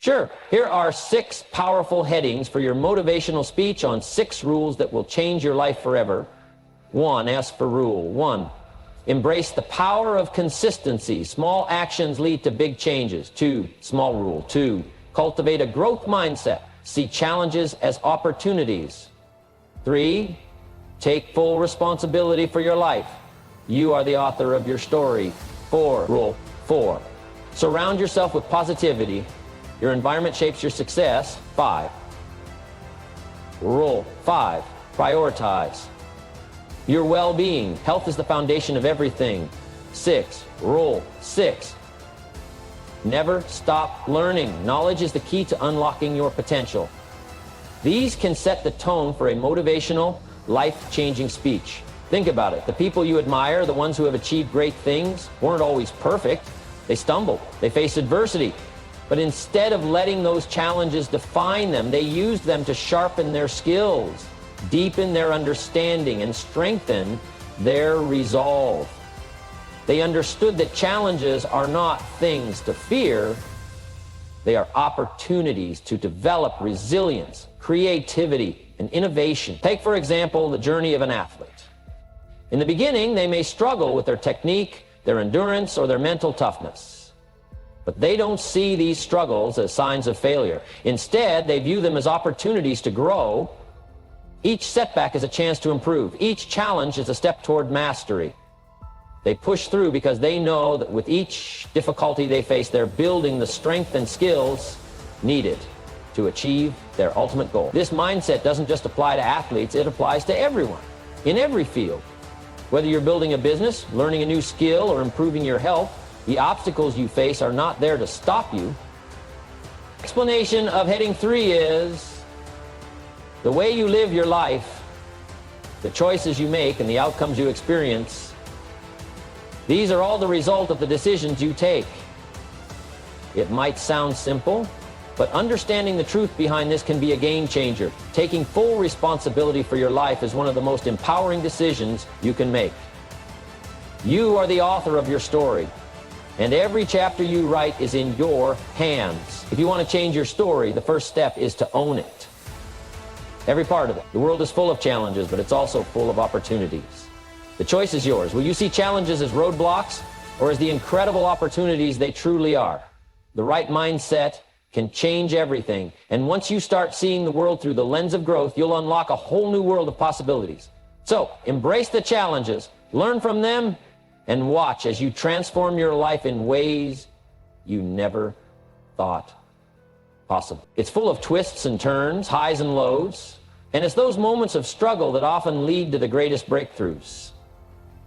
Sure, here are 6 powerful headings for your motivational speech on 6 rules that will change your life forever. 1, ask for rule. 1, embrace the power of consistency. Small actions lead to big changes. 2, small rule. 2, cultivate a growth mindset. See challenges as opportunities. 3, take full responsibility for your life. You are the author of your story. 4, rule 4, surround yourself with positivity. Your environment shapes your success. 5, rule 5, prioritize your well-being. Health is the foundation of everything. 6, rule 6, never stop learning. Knowledge is the key to unlocking your potential. These can set the tone for a motivational, life-changing speech. Think about it. The people you admire, the ones who have achieved great things, weren't always perfect. They stumbled. They faced adversity. But instead of letting those challenges define them, they used them to sharpen their skills, deepen their understanding, and strengthen their resolve. They understood that challenges are not things to fear. They are opportunities to develop resilience, creativity, and innovation. Take, for example, the journey of an athlete. In the beginning, they may struggle with their technique, their endurance, or their mental toughness. But they don't see these struggles as signs of failure. Instead, they view them as opportunities to grow. Each setback is a chance to improve. Each challenge is a step toward mastery. They push through because they know that with each difficulty they face, they're building the strength and skills needed to achieve their ultimate goal. This mindset doesn't just apply to athletes, it applies to everyone, in every field. Whether you're building a business, learning a new skill, or improving your health, the obstacles you face are not there to stop you. Explanation of heading 3 is the way you live your life, the choices you make, and the outcomes you experience. These are all the result of the decisions you take. It might sound simple, but understanding the truth behind this can be a game changer. Taking full responsibility for your life is one of the most empowering decisions you can make. You are the author of your story, and every chapter you write is in your hands. If you want to change your story, the first step is to own it. Every part of it. The world is full of challenges, but it's also full of opportunities. The choice is yours. Will you see challenges as roadblocks or as the incredible opportunities they truly are? The right mindset can change everything. And once you start seeing the world through the lens of growth, you'll unlock a whole new world of possibilities. So, embrace the challenges, learn from them, and watch as you transform your life in ways you never thought possible. It's full of twists and turns, highs and lows, and it's those moments of struggle that often lead to the greatest breakthroughs.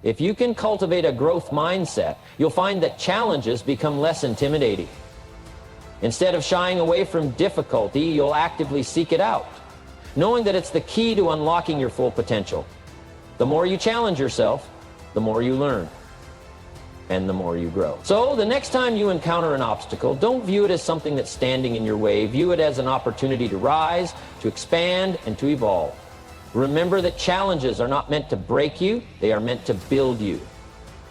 If you can cultivate a growth mindset, you'll find that challenges become less intimidating. Instead of shying away from difficulty, you'll actively seek it out, knowing that it's the key to unlocking your full potential. The more you challenge yourself, the more you learn, and the more you grow. So the next time you encounter an obstacle, don't view it as something that's standing in your way. View it as an opportunity to rise, to expand, and to evolve. Remember that challenges are not meant to break you, they are meant to build you.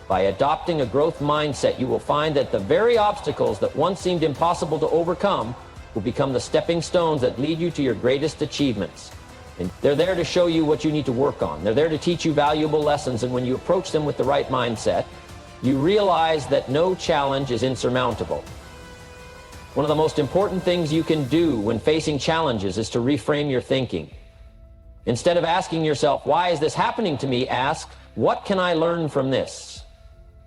By adopting a growth mindset, you will find that the very obstacles that once seemed impossible to overcome will become the stepping stones that lead you to your greatest achievements. And they're there to show you what you need to work on. They're there to teach you valuable lessons, and when you approach them with the right mindset, you realize that no challenge is insurmountable. One of the most important things you can do when facing challenges is to reframe your thinking. Instead of asking yourself, why is this happening to me? Ask, what can I learn from this?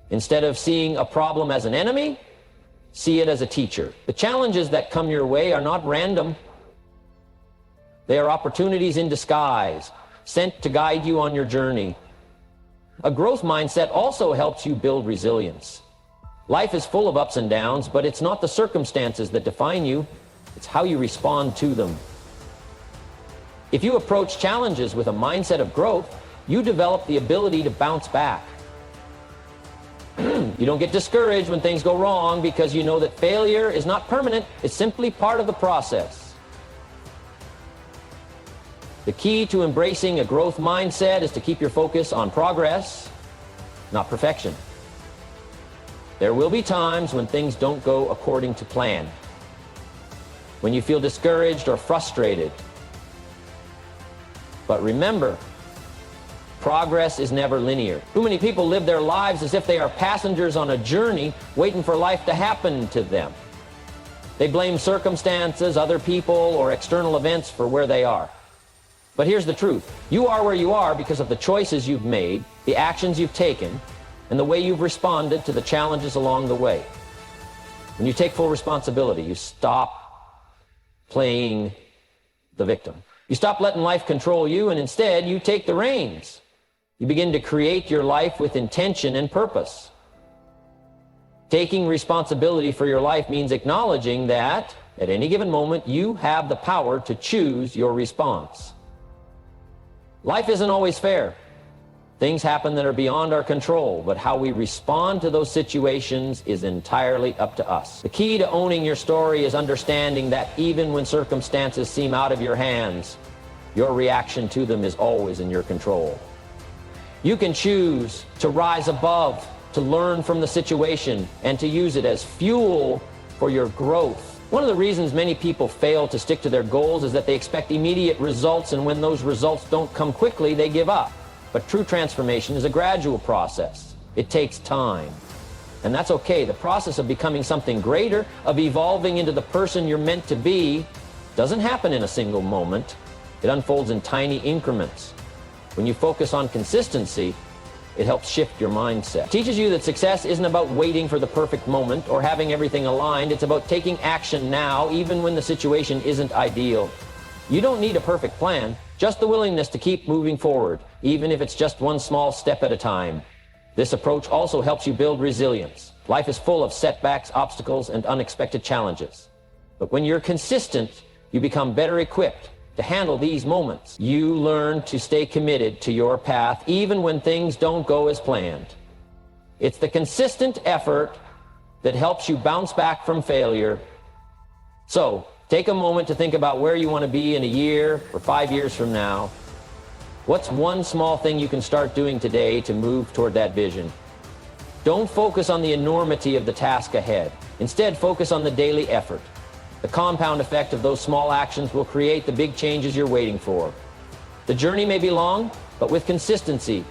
Instead of seeing a problem as an enemy, see it as a teacher. The challenges that come your way are not random. They are opportunities in disguise, sent to guide you on your journey. A growth mindset also helps you build resilience. Life is full of ups and downs, but it's not the circumstances that define you, it's how you respond to them. If you approach challenges with a mindset of growth, you develop the ability to bounce back. You don't get discouraged when things go wrong because you know that failure is not permanent, it's simply part of the process. The key to embracing a growth mindset is to keep your focus on progress, not perfection. There will be times when things don't go according to plan. when you feel discouraged or frustrated. But remember, progress is never linear. Too many people live their lives as if they are passengers on a journey waiting for life to happen to them. They blame circumstances, other people, or external events for where they are. But here's the truth. You are where you are because of the choices you've made, the actions you've taken, and the way you've responded to the challenges along the way. When you take full responsibility, you stop playing the victim. You stop letting life control you, and instead you take the reins. You begin to create your life with intention and purpose. Taking responsibility for your life means acknowledging that at any given moment you have the power to choose your response. Life isn't always fair. Things happen that are beyond our control, but how we respond to those situations is entirely up to us. The key to owning your story is understanding that even when circumstances seem out of your hands, your reaction to them is always in your control. You can choose to rise above, to learn from the situation, and to use it as fuel for your growth. One of the reasons many people fail to stick to their goals is that they expect immediate results, and when those results don't come quickly, they give up. But true transformation is a gradual process. It takes time. And that's okay. The process of becoming something greater, of evolving into the person you're meant to be, doesn't happen in a single moment. It unfolds in tiny increments. When you focus on consistency, it helps shift your mindset. It teaches you that success isn't about waiting for the perfect moment or having everything aligned. It's about taking action now, even when the situation isn't ideal. You don't need a perfect plan, just the willingness to keep moving forward, even if it's just one small step at a time. This approach also helps you build resilience. Life is full of setbacks, obstacles, and unexpected challenges. But when you're consistent, you become better equipped to handle these moments. You learn to stay committed to your path even when things don't go as planned. It's the consistent effort that helps you bounce back from failure. So, take a moment to think about where you want to be in a year or 5 years from now. What's one small thing you can start doing today to move toward that vision? Don't focus on the enormity of the task ahead. Instead, focus on the daily effort. The compound effect of those small actions will create the big changes you're waiting for. The journey may be long, but with consistency,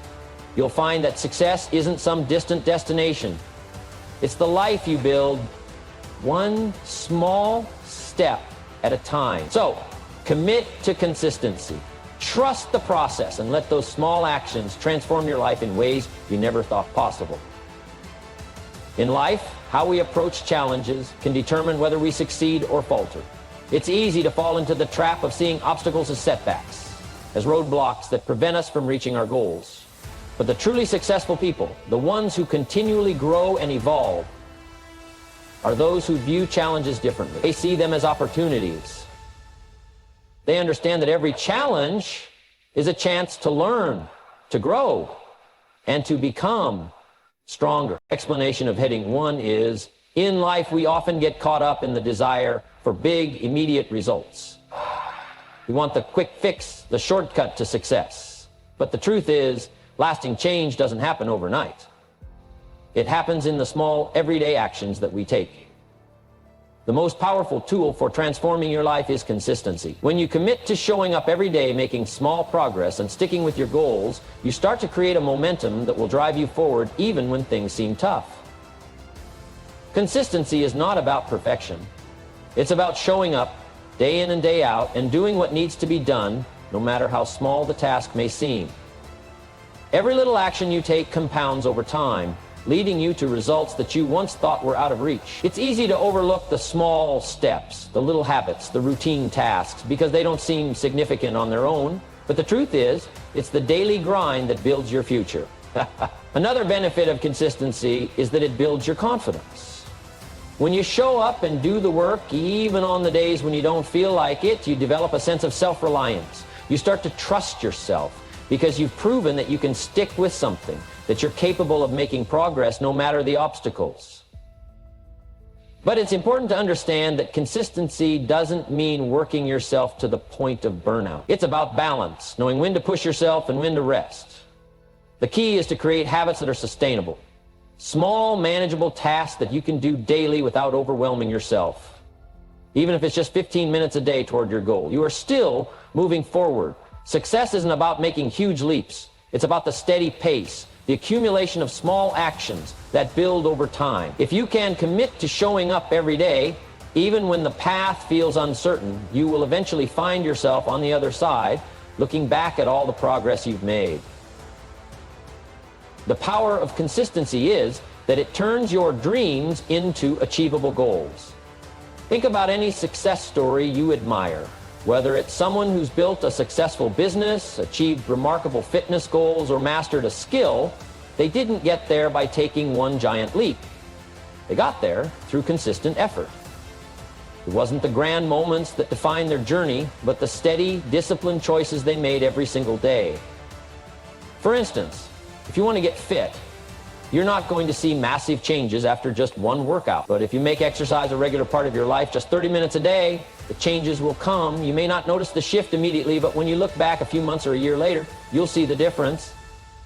you'll find that success isn't some distant destination. It's the life you build one small step at a time. So, commit to consistency. Trust the process and let those small actions transform your life in ways you never thought possible. In life, how we approach challenges can determine whether we succeed or falter. It's easy to fall into the trap of seeing obstacles as setbacks, as roadblocks that prevent us from reaching our goals. But the truly successful people, the ones who continually grow and evolve, are those who view challenges differently. They see them as opportunities. They understand that every challenge is a chance to learn, to grow, and to become stronger. Explanation of heading 1 is, in life we often get caught up in the desire for big, immediate results. We want the quick fix, the shortcut to success. But the truth is, lasting change doesn't happen overnight. It happens in the small, everyday actions that we take. The most powerful tool for transforming your life is consistency. When you commit to showing up every day, making small progress, and sticking with your goals, you start to create a momentum that will drive you forward even when things seem tough. Consistency is not about perfection. It's about showing up day in and day out and doing what needs to be done, no matter how small the task may seem. Every little action you take compounds over time, leading you to results that you once thought were out of reach. It's easy to overlook the small steps, the little habits, the routine tasks, because they don't seem significant on their own. But the truth is, it's the daily grind that builds your future. Another benefit of consistency is that it builds your confidence. When you show up and do the work, even on the days when you don't feel like it, you develop a sense of self-reliance. You start to trust yourself because you've proven that you can stick with something, that you're capable of making progress no matter the obstacles. But it's important to understand that consistency doesn't mean working yourself to the point of burnout. It's about balance, knowing when to push yourself and when to rest. The key is to create habits that are sustainable. Small, manageable tasks that you can do daily without overwhelming yourself. Even if it's just 15 minutes a day toward your goal, you are still moving forward. Success isn't about making huge leaps. It's about the steady pace, the accumulation of small actions that build over time. If you can commit to showing up every day, even when the path feels uncertain, you will eventually find yourself on the other side, looking back at all the progress you've made. The power of consistency is that it turns your dreams into achievable goals. Think about any success story you admire. Whether it's someone who's built a successful business, achieved remarkable fitness goals, or mastered a skill, they didn't get there by taking one giant leap. They got there through consistent effort. It wasn't the grand moments that defined their journey, but the steady, disciplined choices they made every single day. For instance, if you want to get fit, you're not going to see massive changes after just one workout. But if you make exercise a regular part of your life, just 30 minutes a day, the changes will come. You may not notice the shift immediately, but when you look back a few months or a year later, you'll see the difference.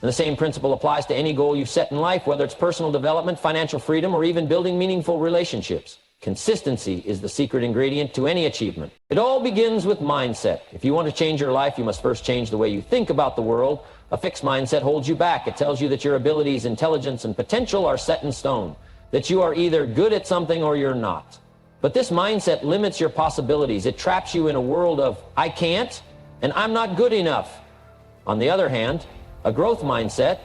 And the same principle applies to any goal you set in life, whether it's personal development, financial freedom, or even building meaningful relationships. Consistency is the secret ingredient to any achievement. It all begins with mindset. If you want to change your life, you must first change the way you think about the world. A fixed mindset holds you back. It tells you that your abilities, intelligence, and potential are set in stone, that you are either good at something or you're not. But this mindset limits your possibilities. It traps you in a world of, I can't, and I'm not good enough. On the other hand, a growth mindset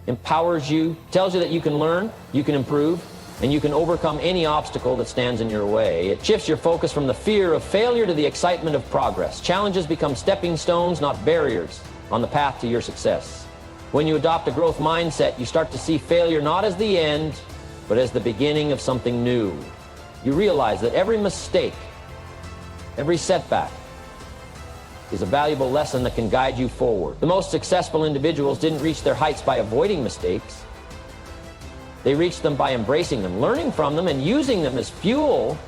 empowers you, tells you that you can learn, you can improve, and you can overcome any obstacle that stands in your way. It shifts your focus from the fear of failure to the excitement of progress. Challenges become stepping stones, not barriers, on the path to your success. When you adopt a growth mindset, you start to see failure not as the end, but as the beginning of something new. You realize that every mistake, every setback, is a valuable lesson that can guide you forward. The most successful individuals didn't reach their heights by avoiding mistakes. They reached them by embracing them, learning from them, and using them as fuel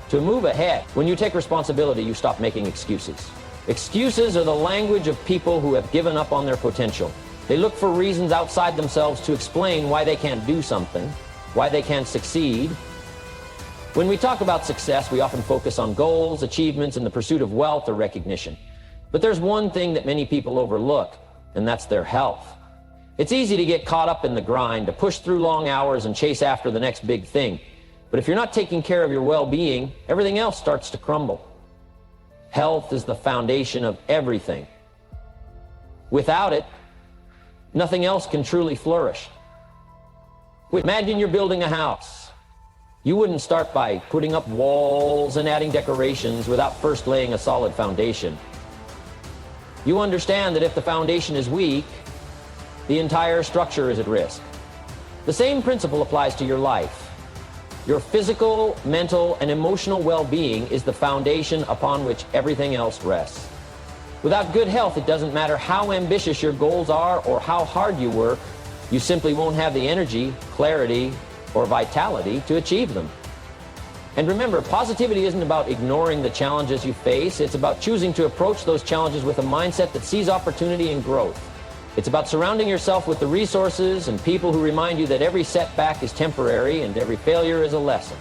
to move ahead. When you take responsibility, you stop making excuses. Excuses are the language of people who have given up on their potential. They look for reasons outside themselves to explain why they can't do something, why they can't succeed. When we talk about success, we often focus on goals, achievements, and the pursuit of wealth or recognition. But there's one thing that many people overlook, and that's their health. It's easy to get caught up in the grind, to push through long hours and chase after the next big thing. But if you're not taking care of your well-being, everything else starts to crumble. Health is the foundation of everything. Without it, nothing else can truly flourish. Imagine you're building a house. You wouldn't start by putting up walls and adding decorations without first laying a solid foundation. You understand that if the foundation is weak, the entire structure is at risk. The same principle applies to your life. Your physical, mental, and emotional well-being is the foundation upon which everything else rests. Without good health, it doesn't matter how ambitious your goals are or how hard you work, you simply won't have the energy, clarity, or vitality to achieve them. And remember, positivity isn't about ignoring the challenges you face. It's about choosing to approach those challenges with a mindset that sees opportunity and growth. It's about surrounding yourself with the resources and people who remind you that every setback is temporary and every failure is a lesson.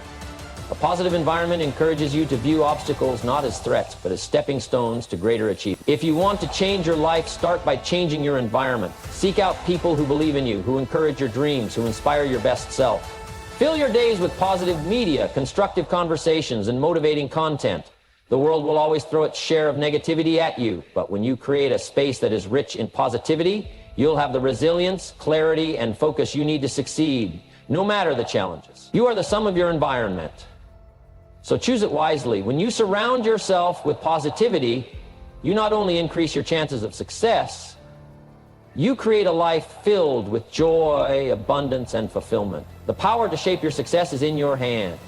A positive environment encourages you to view obstacles not as threats, but as stepping stones to greater achievement. If you want to change your life, start by changing your environment. Seek out people who believe in you, who encourage your dreams, who inspire your best self. Fill your days with positive media, constructive conversations, and motivating content. The world will always throw its share of negativity at you, but when you create a space that is rich in positivity, you'll have the resilience, clarity, and focus you need to succeed, no matter the challenges. You are the sum of your environment, so choose it wisely. When you surround yourself with positivity, you not only increase your chances of success, you create a life filled with joy, abundance, and fulfillment. The power to shape your success is in your hands.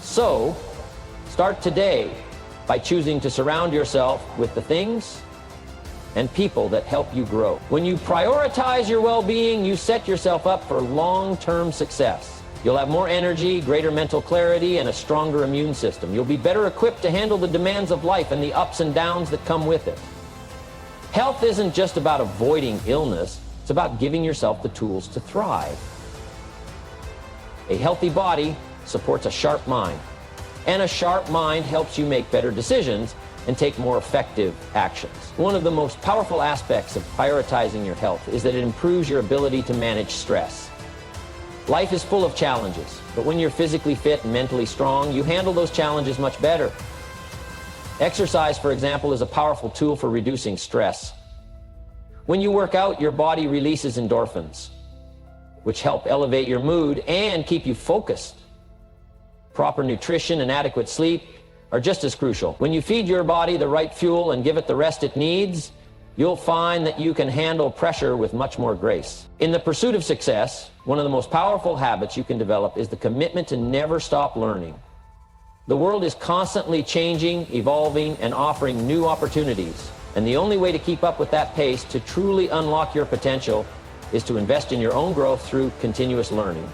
So, start today by choosing to surround yourself with the things and people that help you grow. When you prioritize your well-being, you set yourself up for long-term success. You'll have more energy, greater mental clarity, and a stronger immune system. You'll be better equipped to handle the demands of life and the ups and downs that come with it. Health isn't just about avoiding illness, it's about giving yourself the tools to thrive. A healthy body supports a sharp mind. And a sharp mind helps you make better decisions and take more effective actions. One of the most powerful aspects of prioritizing your health is that it improves your ability to manage stress. Life is full of challenges, but when you're physically fit and mentally strong, you handle those challenges much better. Exercise, for example, is a powerful tool for reducing stress. When you work out, your body releases endorphins, which help elevate your mood and keep you focused. Proper nutrition and adequate sleep are just as crucial. When you feed your body the right fuel and give it the rest it needs, you'll find that you can handle pressure with much more grace. In the pursuit of success, one of the most powerful habits you can develop is the commitment to never stop learning. The world is constantly changing, evolving, and offering new opportunities. And the only way to keep up with that pace, to truly unlock your potential, is to invest in your own growth through continuous learning.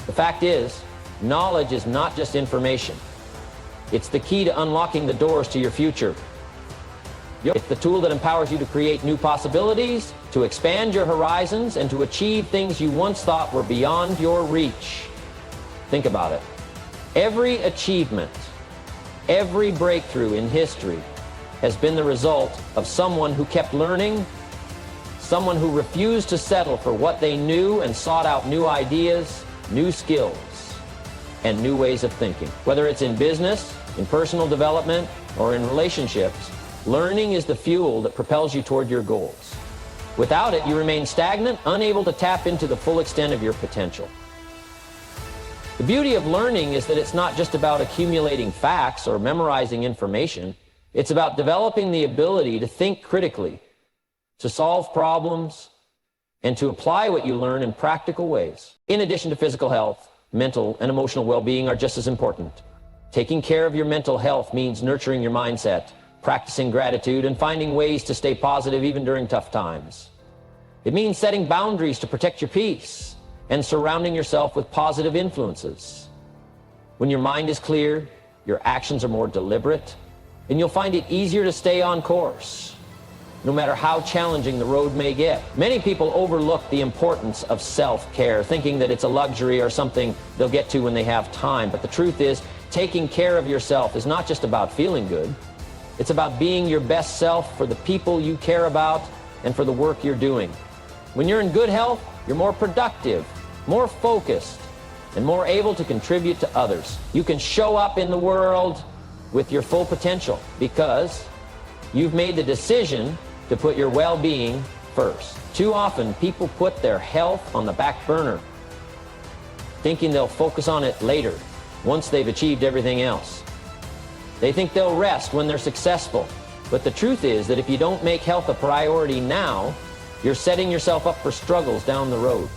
The fact is, knowledge is not just information. It's the key to unlocking the doors to your future. It's the tool that empowers you to create new possibilities, to expand your horizons, and to achieve things you once thought were beyond your reach. Think about it. Every achievement, every breakthrough in history has been the result of someone who kept learning, someone who refused to settle for what they knew and sought out new ideas, new skills, and new ways of thinking. Whether it's in business, in personal development, or in relationships, learning is the fuel that propels you toward your goals. Without it, you remain stagnant, unable to tap into the full extent of your potential. The beauty of learning is that it's not just about accumulating facts or memorizing information. It's about developing the ability to think critically, to solve problems, and to apply what you learn in practical ways. In addition to physical health, mental and emotional well-being are just as important. Taking care of your mental health means nurturing your mindset, practicing gratitude, and finding ways to stay positive even during tough times. It means setting boundaries to protect your peace and surrounding yourself with positive influences. When your mind is clear, your actions are more deliberate, and you'll find it easier to stay on course, no matter how challenging the road may get. Many people overlook the importance of self-care, thinking that it's a luxury or something they'll get to when they have time. But the truth is, taking care of yourself is not just about feeling good. It's about being your best self for the people you care about and for the work you're doing. When you're in good health, you're more productive, more focused, and more able to contribute to others. You can show up in the world with your full potential because you've made the decision to put your well-being first. Too often, people put their health on the back burner, thinking they'll focus on it later, once they've achieved everything else. They think they'll rest when they're successful. But the truth is that if you don't make health a priority now, you're setting yourself up for struggles down the road.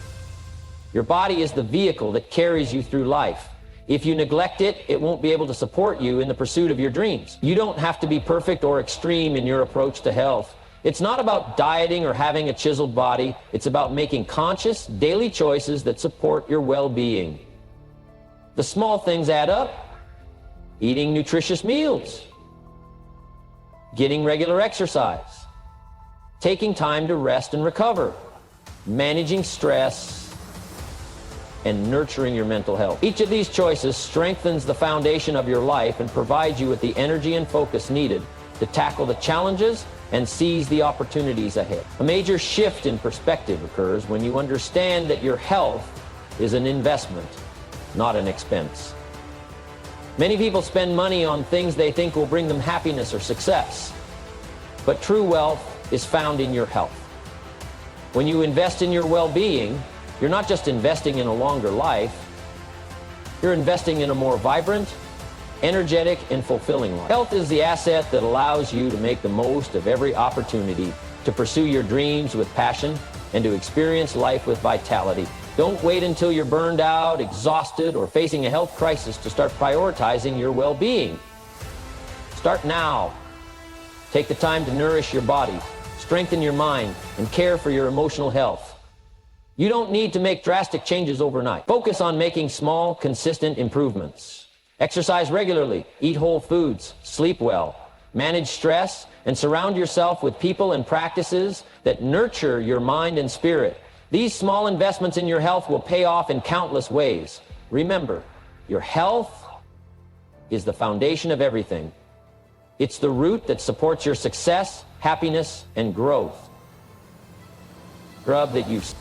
Your body is the vehicle that carries you through life. If you neglect it, it won't be able to support you in the pursuit of your dreams. You don't have to be perfect or extreme in your approach to health. It's not about dieting or having a chiseled body. It's about making conscious, daily choices that support your well-being. The small things add up. Eating nutritious meals, getting regular exercise, taking time to rest and recover, managing stress, and nurturing your mental health. Each of these choices strengthens the foundation of your life and provides you with the energy and focus needed to tackle the challenges and seize the opportunities ahead. A major shift in perspective occurs when you understand that your health is an investment, not an expense. Many people spend money on things they think will bring them happiness or success. But true wealth is found in your health. When you invest in your well-being, you're not just investing in a longer life, you're investing in a more vibrant, energetic, and fulfilling life. Health is the asset that allows you to make the most of every opportunity to pursue your dreams with passion and to experience life with vitality. Don't wait until you're burned out, exhausted, or facing a health crisis to start prioritizing your well-being. Start now. Take the time to nourish your body, strengthen your mind, and care for your emotional health. You don't need to make drastic changes overnight. Focus on making small, consistent improvements. Exercise regularly, eat whole foods, sleep well, manage stress, and surround yourself with people and practices that nurture your mind and spirit. These small investments in your health will pay off in countless ways. Remember, your health is the foundation of everything. It's the root that supports your success, happiness, and growth.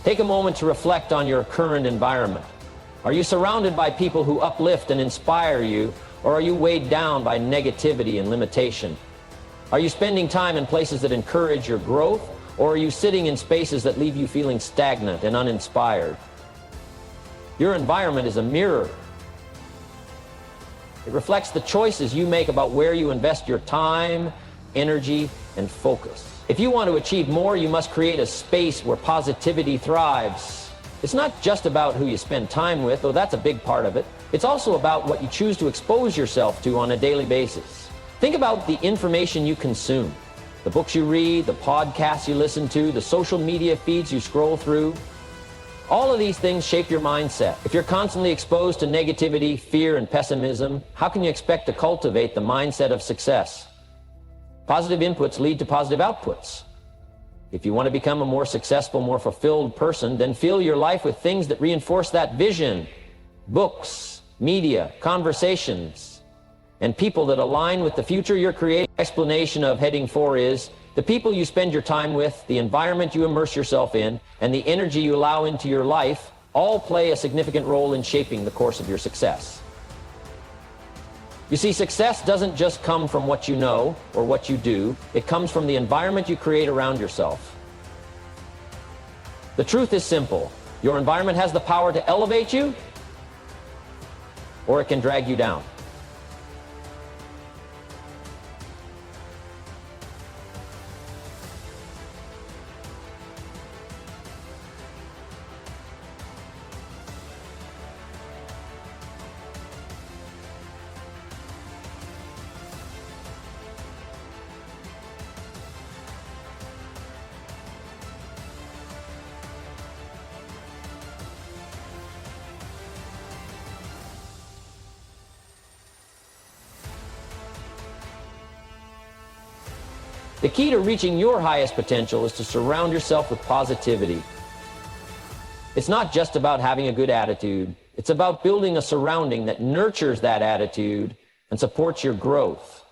Take a moment to reflect on your current environment. Are you surrounded by people who uplift and inspire you, or are you weighed down by negativity and limitation? Are you spending time in places that encourage your growth, or are you sitting in spaces that leave you feeling stagnant and uninspired? Your environment is a mirror. It reflects the choices you make about where you invest your time, energy, and focus. If you want to achieve more, you must create a space where positivity thrives. It's not just about who you spend time with, though that's a big part of it. It's also about what you choose to expose yourself to on a daily basis. Think about the information you consume, the books you read, the podcasts you listen to, the social media feeds you scroll through. All of these things shape your mindset. If you're constantly exposed to negativity, fear, and pessimism, how can you expect to cultivate the mindset of success? Positive inputs lead to positive outputs. If you want to become a more successful, more fulfilled person, then fill your life with things that reinforce that vision. Books, media, conversations, and people that align with the future you're creating. Explanation of heading 4 is the people you spend your time with, the environment you immerse yourself in, and the energy you allow into your life all play a significant role in shaping the course of your success. You see, success doesn't just come from what you know or what you do. It comes from the environment you create around yourself. The truth is simple. Your environment has the power to elevate you, or it can drag you down. The key to reaching your highest potential is to surround yourself with positivity. It's not just about having a good attitude. It's about building a surrounding that nurtures that attitude and supports your growth.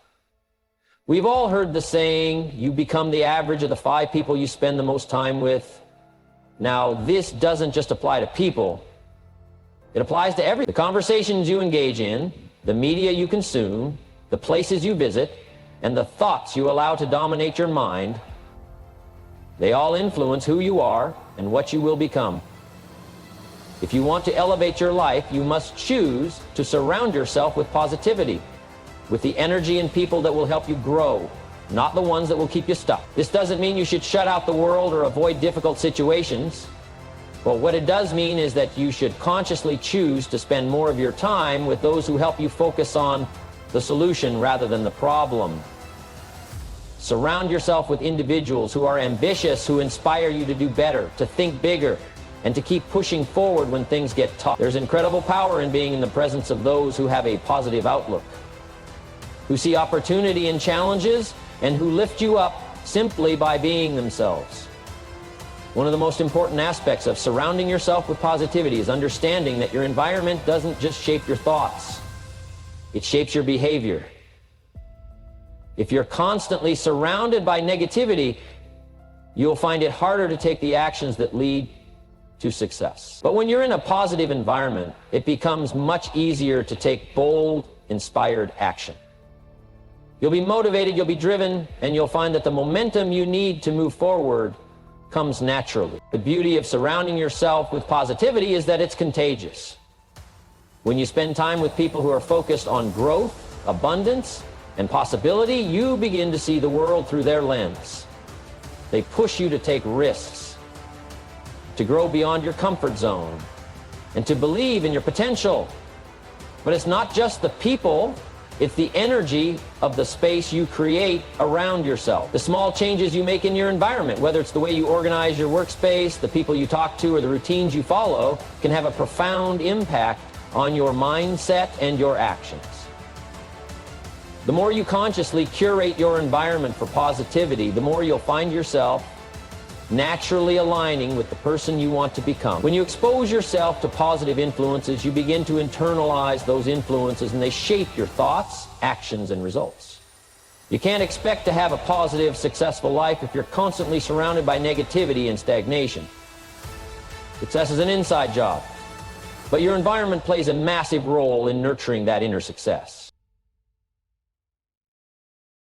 We've all heard the saying, you become the average of the 5 people you spend the most time with. Now, this doesn't just apply to people. It applies to everything. The conversations you engage in, the media you consume, the places you visit, and the thoughts you allow to dominate your mind, they all influence who you are and what you will become. If you want to elevate your life, you must choose to surround yourself with positivity, with the energy and people that will help you grow, not the ones that will keep you stuck. This doesn't mean you should shut out the world or avoid difficult situations. But what it does mean is that you should consciously choose to spend more of your time with those who help you focus on the solution rather than the problem. Surround yourself with individuals who are ambitious, who inspire you to do better, to think bigger, and to keep pushing forward when things get tough. There's incredible power in being in the presence of those who have a positive outlook, who see opportunity in challenges, and who lift you up simply by being themselves. One of the most important aspects of surrounding yourself with positivity is understanding that your environment doesn't just shape your thoughts. It shapes your behavior. If you're constantly surrounded by negativity, you'll find it harder to take the actions that lead to success. But when you're in a positive environment, it becomes much easier to take bold, inspired action. You'll be motivated, you'll be driven, and you'll find that the momentum you need to move forward comes naturally. The beauty of surrounding yourself with positivity is that it's contagious. When you spend time with people who are focused on growth, abundance, and possibility, you begin to see the world through their lens. They push you to take risks, to grow beyond your comfort zone, and to believe in your potential. But it's not just the people, it's the energy of the space you create around yourself. The small changes you make in your environment, whether it's the way you organize your workspace, the people you talk to, or the routines you follow, can have a profound impact on your mindset and your actions. The more you consciously curate your environment for positivity, the more you'll find yourself naturally aligning with the person you want to become. When you expose yourself to positive influences, you begin to internalize those influences, and they shape your thoughts, actions, and results. You can't expect to have a positive, successful life if you're constantly surrounded by negativity and stagnation. Success is an inside job, but your environment plays a massive role in nurturing that inner success.